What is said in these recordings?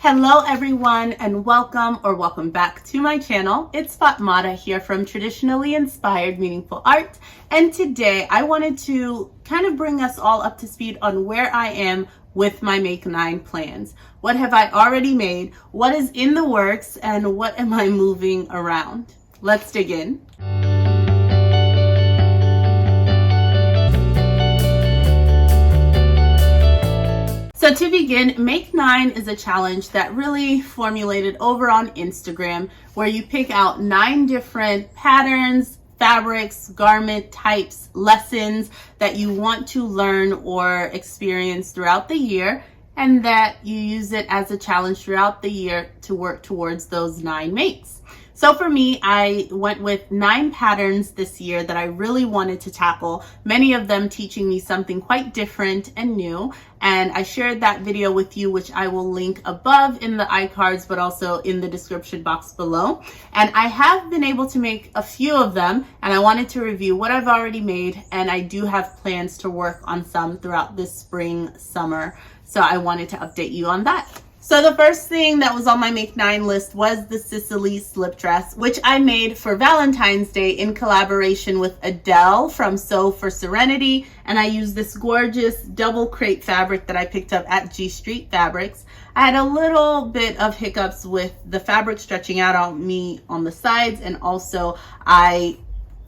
Hello everyone and welcome back to my channel. It's Fatmata here from Traditionally Inspired Meaningful Art, and today I wanted to kind of bring us all up to speed on where I am with my Make 9 plans. What have I already made? What is in the works? And what am I moving around? Let's dig in. So to begin, Make 9 is a challenge that really formulated over on Instagram, where you pick out 9 different patterns, fabrics, garment types, lessons that you want to learn or experience throughout the year, and that you use it as a challenge throughout the year to work towards those 9 makes. So for me, I went with 9 patterns this year that I really wanted to tackle, many of them teaching me something quite different and new. And I shared that video with you, which I will link above in the iCards, but also in the description box below. And I have been able to make a few of them, and I wanted to review what I've already made. And I do have plans to work on some throughout this spring, summer. So I wanted to update you on that. So the first thing that was on my Make 9 list was the Sicily slip dress, which I made for Valentine's Day in collaboration with Adele from Sew for Serenity. And I used this gorgeous double crepe fabric that I picked up at G Street Fabrics. I had a little bit of hiccups with the fabric stretching out on me on the sides, and also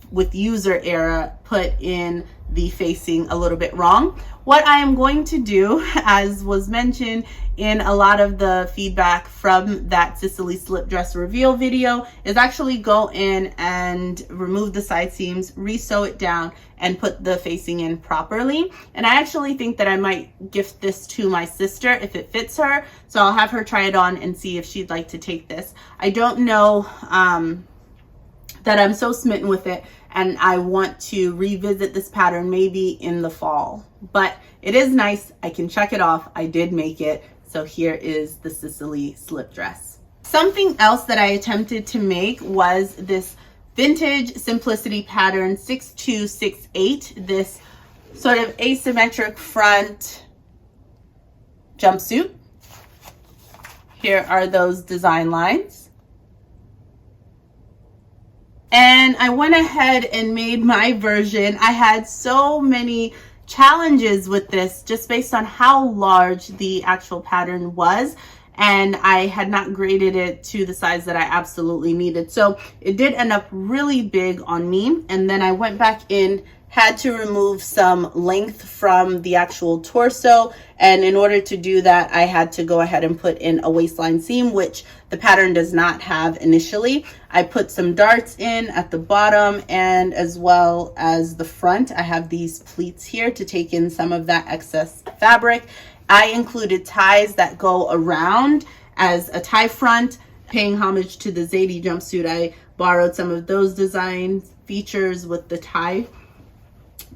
with user error, put in the facing a little bit wrong. What I am going to do, as was mentioned in a lot of the feedback from that Sicily slip dress reveal video, is actually go in and remove the side seams, re-sew it down, and put the facing in properly. And I actually think that I might gift this to my sister if it fits her. So I'll have her try it on and see if she'd like to take this. I don't know that I'm so smitten with it, and I want to revisit this pattern maybe in the fall. But it is nice. I can check it off. I did make it. So here is the Sicily slip dress. Something else that I attempted to make was this vintage simplicity pattern 6268, this sort of asymmetric front jumpsuit. Here are those design lines. And I went ahead and made my version. I had so many challenges with this just based on how large the actual pattern was, and I had not graded it to the size that I absolutely needed. So it did end up really big on me, and then I went back in, had to remove some length from the actual torso, and in order to do that I had to go ahead and put in a waistline seam, which the pattern does not have initially. I put some darts in at the bottom and as well as the front. I have these pleats here to take in some of that excess fabric. I included ties that go around as a tie front, paying homage to the Zadie jumpsuit. I borrowed some of those design features with the tie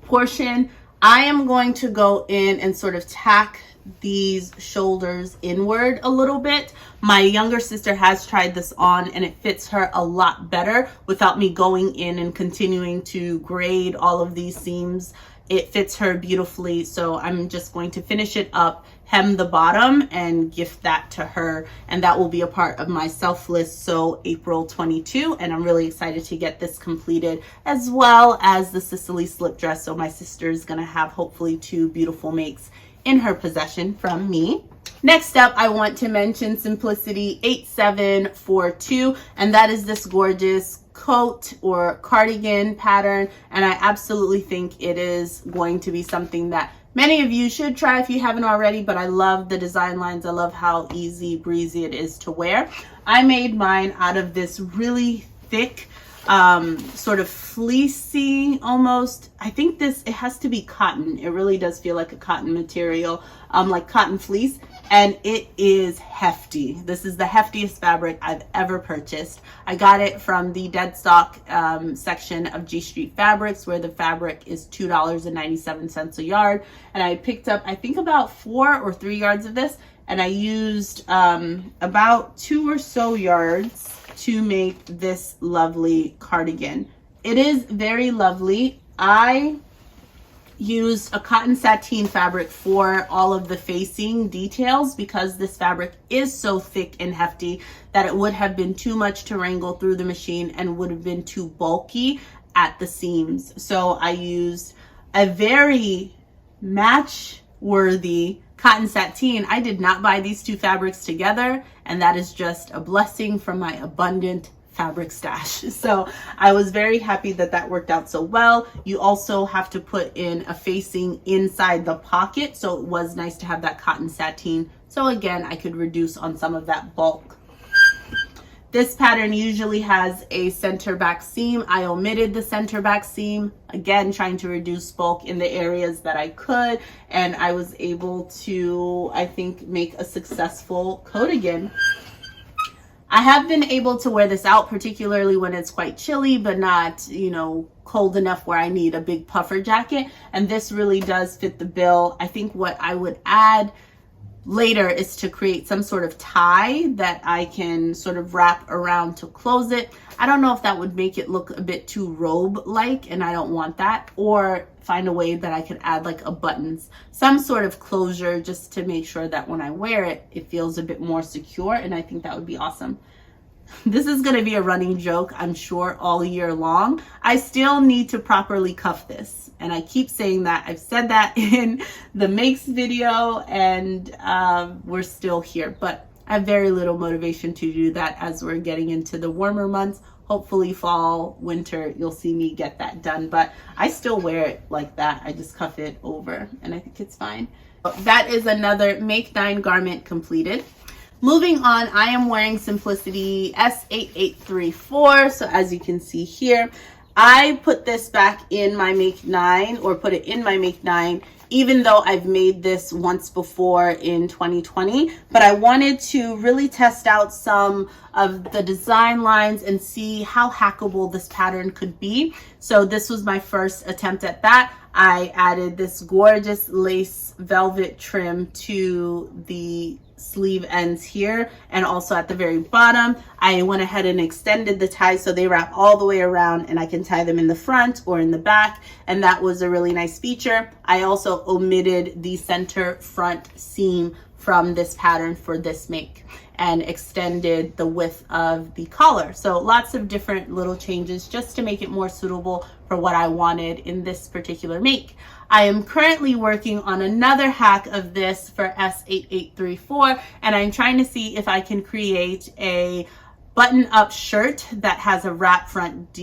portion. I am going to go in and sort of tack these shoulders inward a little bit. My younger sister has tried this on and it fits her a lot better without me going in and continuing to grade all of these seams. It fits her beautifully, so I'm just going to finish it up, hem the bottom, and gift that to her, and that will be a part of my Selfless Sew April 22, and I'm really excited to get this completed, as well as the Sicily slip dress. So my sister is going to have hopefully 2 beautiful makes in her possession from me. Next up, I want to mention Simplicity 8742, and that is this gorgeous coat or cardigan pattern, and I absolutely think it is going to be something that many of you should try if you haven't already. But I love the design lines. I love how easy breezy it is to wear. I made mine out of this really thick sort of fleecy almost, I think it has to be cotton. It really does feel like a cotton material, like cotton fleece, and it is hefty. This is the heftiest fabric I've ever purchased. I got it from the dead stock section of G Street Fabrics, where the fabric is $2.97 a yard, and I picked up I think about 4 or 3 yards of this, and I used about 2 or so yards to make this lovely cardigan. It is very lovely. I used a cotton sateen fabric for all of the facing details because this fabric is so thick and hefty that it would have been too much to wrangle through the machine and would have been too bulky at the seams. So I used a very match worthy cotton sateen. I did not buy these two fabrics together, and that is just a blessing from my abundant fabric stash. So I was very happy that that worked out so well. You also have to put in a facing inside the pocket, so it was nice to have that cotton sateen. So again, I could reduce on some of that bulk. This pattern usually has a center back seam. I omitted the center back seam, again, trying to reduce bulk in the areas that I could, and I was able to, I think, make a successful coat again. I have been able to wear this out, particularly when it's quite chilly, but not, you know, cold enough where I need a big puffer jacket. And this really does fit the bill. I think what I would add later is to create some sort of tie that I can sort of wrap around to close it. I don't know if that would make it look a bit too robe-like, and I don't want that, or find a way that I could add like a buttons, some sort of closure, just to make sure that when I wear it, it feels a bit more secure, and I think that would be awesome. This is going to be a running joke, I'm sure, all year long. I still need to properly cuff this, and I keep saying that. I've said that in the makes video, and we're still here, but I have very little motivation to do that as we're getting into the warmer months. Hopefully fall, winter, you'll see me get that done, but I still wear it like that. I just cuff it over, and I think it's fine. That is another Make 9 garment completed. Moving on, I am wearing Simplicity S8834. So as you can see here, I put this back in my Make 9, or put it in my Make 9, even though I've made this once before in 2020. But I wanted to really test out some of the design lines and see how hackable this pattern could be. So this was my first attempt at that. I added this gorgeous lace velvet trim to the sleeve ends here, and also at the very bottom I went ahead and extended the ties so they wrap all the way around, and I can tie them in the front or in the back, and that was a really nice feature. I also omitted the center front seam from this pattern for this make and extended the width of the collar. So lots of different little changes just to make it more suitable for what I wanted in this particular make. I am currently working on another hack of this for S8834, and I'm trying to see if I can create a button-up shirt that has a wrap front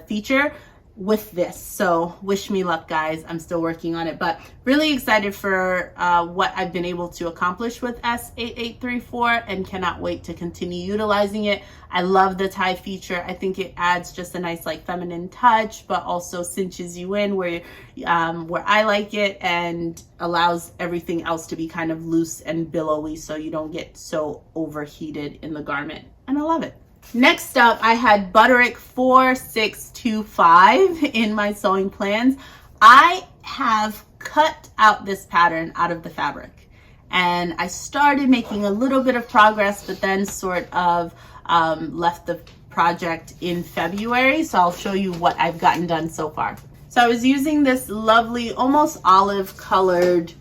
feature with this. So wish me luck, guys. I'm still working on it, but really excited for what I've been able to accomplish with S8834, and cannot wait to continue utilizing it. I love the tie feature. I think it adds just a nice like feminine touch, but also cinches you in where I like it, and allows everything else to be kind of loose and billowy so you don't get so overheated in the garment, and I love it. Next up, I had Butterick 4625 in my sewing plans. I have cut out this pattern out of the fabric, and I started making a little bit of progress, but then sort of left the project in February. So I'll show you what I've gotten done so far. So I was using this lovely, almost olive colored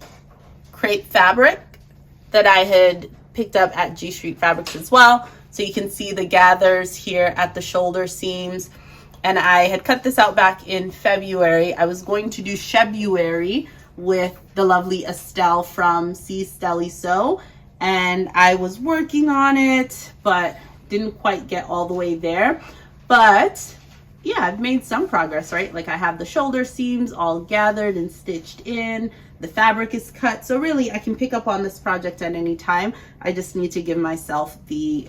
crepe fabric that I had picked up at G Street Fabrics as well. So you can see the gathers here at the shoulder seams. And I had cut this out back in February. I was going to do Shebuary with the lovely Estelle from C Stelly Sew. And I was working on it, but didn't quite get all the way there. But yeah, I've made some progress, right? Like I have the shoulder seams all gathered and stitched in. The fabric is cut. So really I can pick up on this project at any time. I just need to give myself the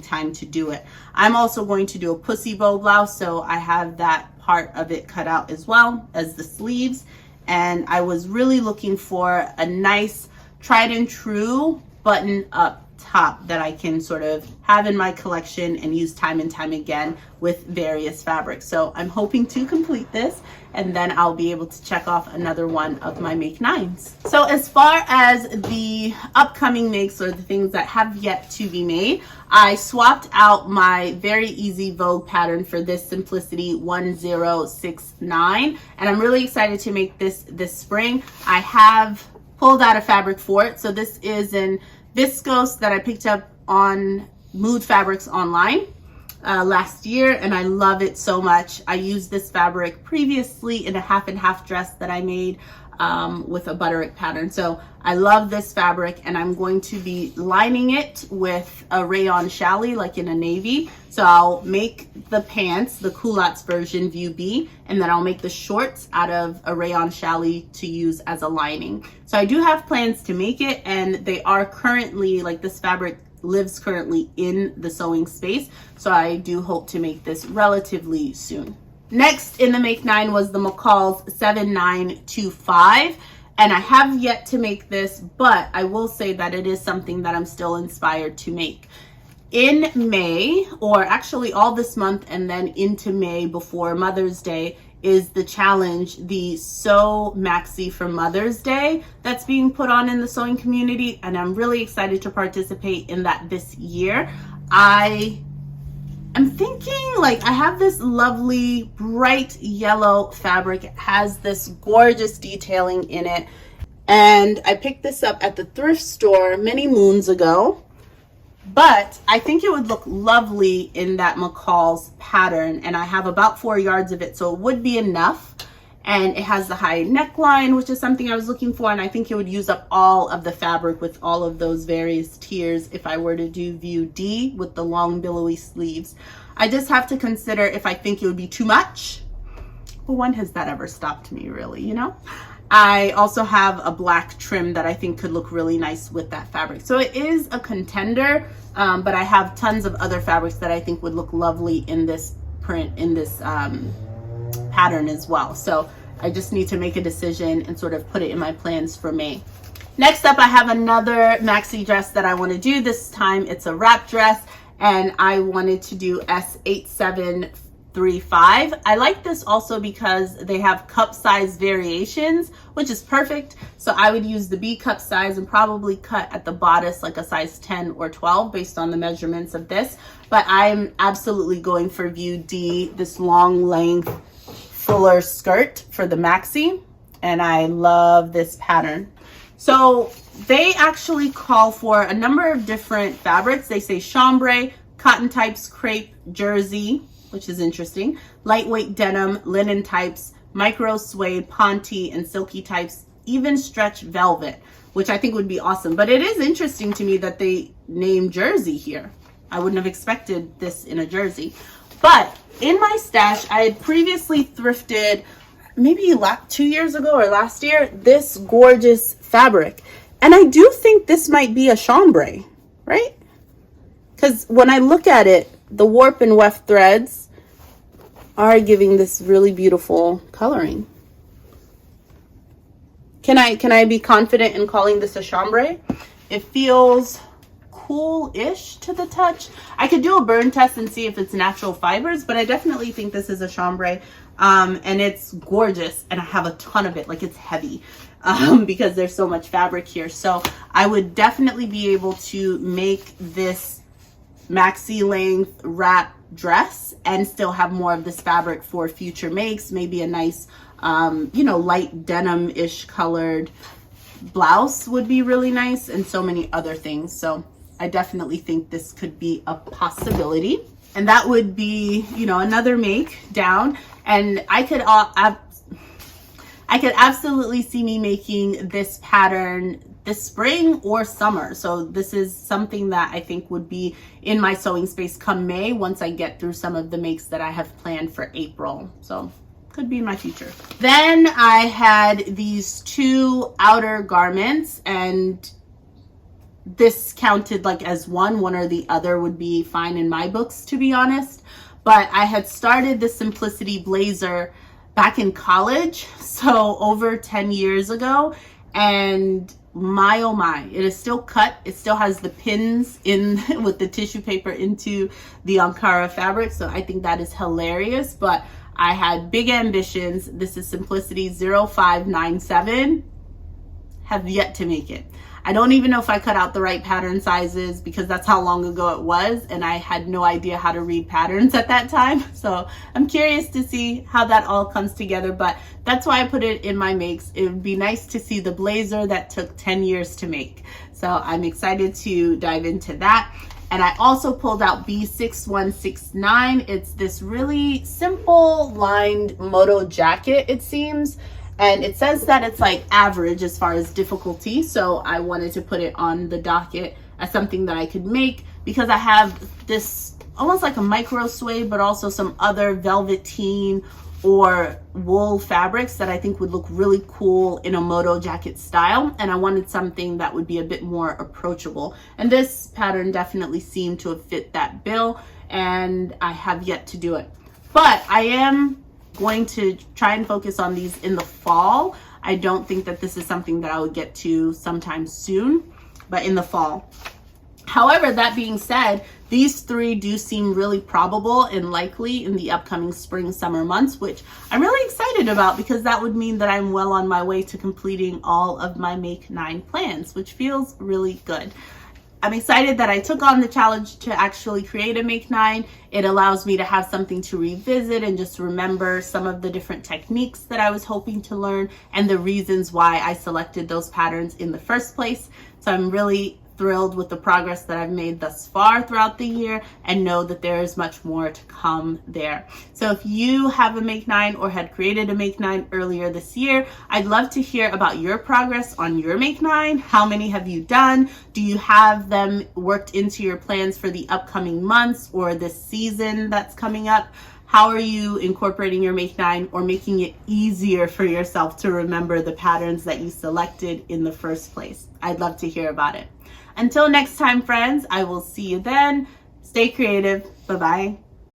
time to do it. I'm also going to do a pussy bow blouse. So I have that part of it cut out as well as the sleeves. And I was really looking for a nice tried and true button up top that I can sort of have in my collection and use time and time again with various fabrics. So I'm hoping to complete this, and then I'll be able to check off another one of my make 9s. So as far as the upcoming makes, or the things that have yet to be made, I swapped out my very easy Vogue pattern for this Simplicity 1069, and I'm really excited to make this spring. I have pulled out a fabric for it. So this is an viscose that I picked up on Mood Fabrics online last year, and I love it so much. I used this fabric previously in a half and half dress that I made with a Butterick pattern. So I love this fabric, and I'm going to be lining it with a rayon challis, like in a navy. So I'll make the pants, the culottes version, view B, and then I'll make the shorts out of a rayon challis to use as a lining. So I do have plans to make it, and they are currently, like, this fabric lives currently in the sewing space. So I do hope to make this relatively soon. Next in the make 9 was the McCall's 7925, and I have yet to make this, but I will say that it is something that I'm still inspired to make. In May, or actually all this month and then into May before Mother's Day, is the challenge, the Sew Maxi for Mother's Day, that's being put on in the sewing community, and I'm really excited to participate in that this year. I'm thinking, like, I have this lovely bright yellow fabric. It has this gorgeous detailing in it, and I picked this up at the thrift store many moons ago, but I think it would look lovely in that McCall's pattern, and I have about 4 yards of it, so it would be enough. And it has the high neckline, which is something I was looking for, and I think it would use up all of the fabric with all of those various tiers if I were to do view D with the long billowy sleeves. I just have to consider if I think it would be too much. But when has that ever stopped me, really, you know? I also have a black trim that I think could look really nice with that fabric. So it is a contender, but I have tons of other fabrics that I think would look lovely in this print, in this pattern as well. So I just need to make a decision and sort of put it in my plans for May. Next up, I have another maxi dress that I want to do. This time it's a wrap dress, and I wanted to do S8735. I like this also because they have cup size variations, which is perfect. So I would use the B cup size and probably cut at the bodice like a size 10 or 12 based on the measurements of this. But I'm absolutely going for view D, this long length fuller skirt for the maxi, and I love this pattern. So they actually call for a number of different fabrics. They say chambray, cotton types, crepe, jersey, which is interesting, lightweight denim, linen types, micro suede, ponte, and silky types, even stretch velvet, which I think would be awesome. But it is interesting to me that they name jersey here. I wouldn't have expected this in a jersey. But in my stash, I had previously thrifted, maybe 2 years ago or last year, this gorgeous fabric. And I do think this might be a chambray, right? Because when I look at it, the warp and weft threads are giving this really beautiful coloring. Can I be confident in calling this a chambray? It feels cool-ish to the touch. I could do a burn test and see if it's natural fibers, but I definitely think this is a chambray. And it's gorgeous, and I have a ton of it. Like, it's heavy because there's so much fabric here. So I would definitely be able to make this maxi length wrap dress and still have more of this fabric for future makes. Maybe a nice, you know, light denim-ish colored blouse would be really nice, and so many other things. So I definitely think this could be a possibility. And that would be, you know, another make down. And I could absolutely see me making this pattern this spring or summer. So this is something that I think would be in my sewing space come May, once I get through some of the makes that I have planned for April. So could be in my future. Then I had these 2 outer garments, and this counted like as one or the other would be fine in my books, to be honest. But I had started the Simplicity blazer back in college, so over 10 years ago, and my oh my, it is still cut. It still has the pins in with the tissue paper into the Ankara fabric. So I think that is hilarious, but I had big ambitions. This is Simplicity 0597. Have yet to make it. I don't even know if I cut out the right pattern sizes because that's how long ago it was, and I had no idea how to read patterns at that time. So I'm curious to see how that all comes together, but that's why I put it in my makes. It would be nice to see the blazer that took 10 years to make. So I'm excited to dive into that. And I also pulled out B6169. It's this really simple lined moto jacket, it seems. And it says that it's like average as far as difficulty. So I wanted to put it on the docket as something that I could make because I have this almost like a micro suede, but also some other velveteen or wool fabrics that I think would look really cool in a moto jacket style. And I wanted something that would be a bit more approachable. And this pattern definitely seemed to have fit that bill, and I have yet to do it. But I am going to try and focus on these in the fall. I don't think that this is something that I would get to sometime soon, but in the fall. However, that being said, these three do seem really probable and likely in the upcoming spring, summer months, which I'm really excited about because that would mean that I'm well on my way to completing all of my Make 9 plans, which feels really good. I'm excited that I took on the challenge to actually create a Make 9. It allows me to have something to revisit and just remember some of the different techniques that I was hoping to learn and the reasons why I selected those patterns in the first place. So I'm really thrilled with the progress that I've made thus far throughout the year and know that there is much more to come there. So if you have a Make 9 or had created a Make 9 earlier this year, I'd love to hear about your progress on your Make 9. How many have you done? Do you have them worked into your plans for the upcoming months or this season that's coming up? How are you incorporating your Make 9 or making it easier for yourself to remember the patterns that you selected in the first place? I'd love to hear about it. Until next time, friends, I will see you then. Stay creative. Bye-bye.